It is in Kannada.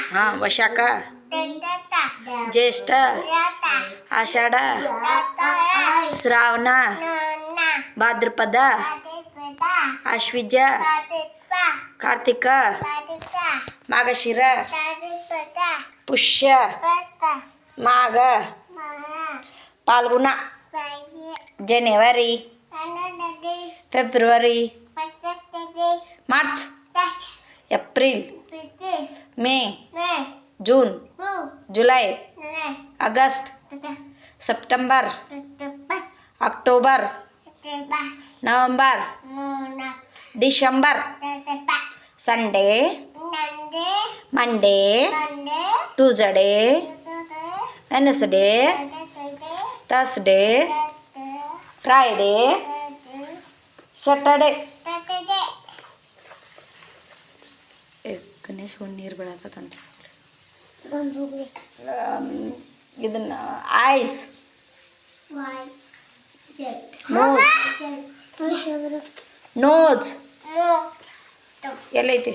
ಹಾಂ ವಶಾಖ ಜ್ಯೇಷ್ಠ ಆಷಾಢ ಶ್ರಾವಣ ಭಾದ್ರಪದ ಆಶ್ವಿಜ ಕಾರ್ತಿಕ ಮಾಘಶಿರ ಪುಷ್ಯ ಮಾಘ ಪಾಲ್ಗುಣ ಜನವರಿ February March April May June July August September October November December Sunday Monday Tuesday Wednesday Thursday Friday Saturday. Ganesh ಒಂದು ನೀರು ಬೀಳತ್ತಂತ ಇದನ್ನ ಐಸ್ ನೋಸ್ ಎಲ್ಲೈತಿ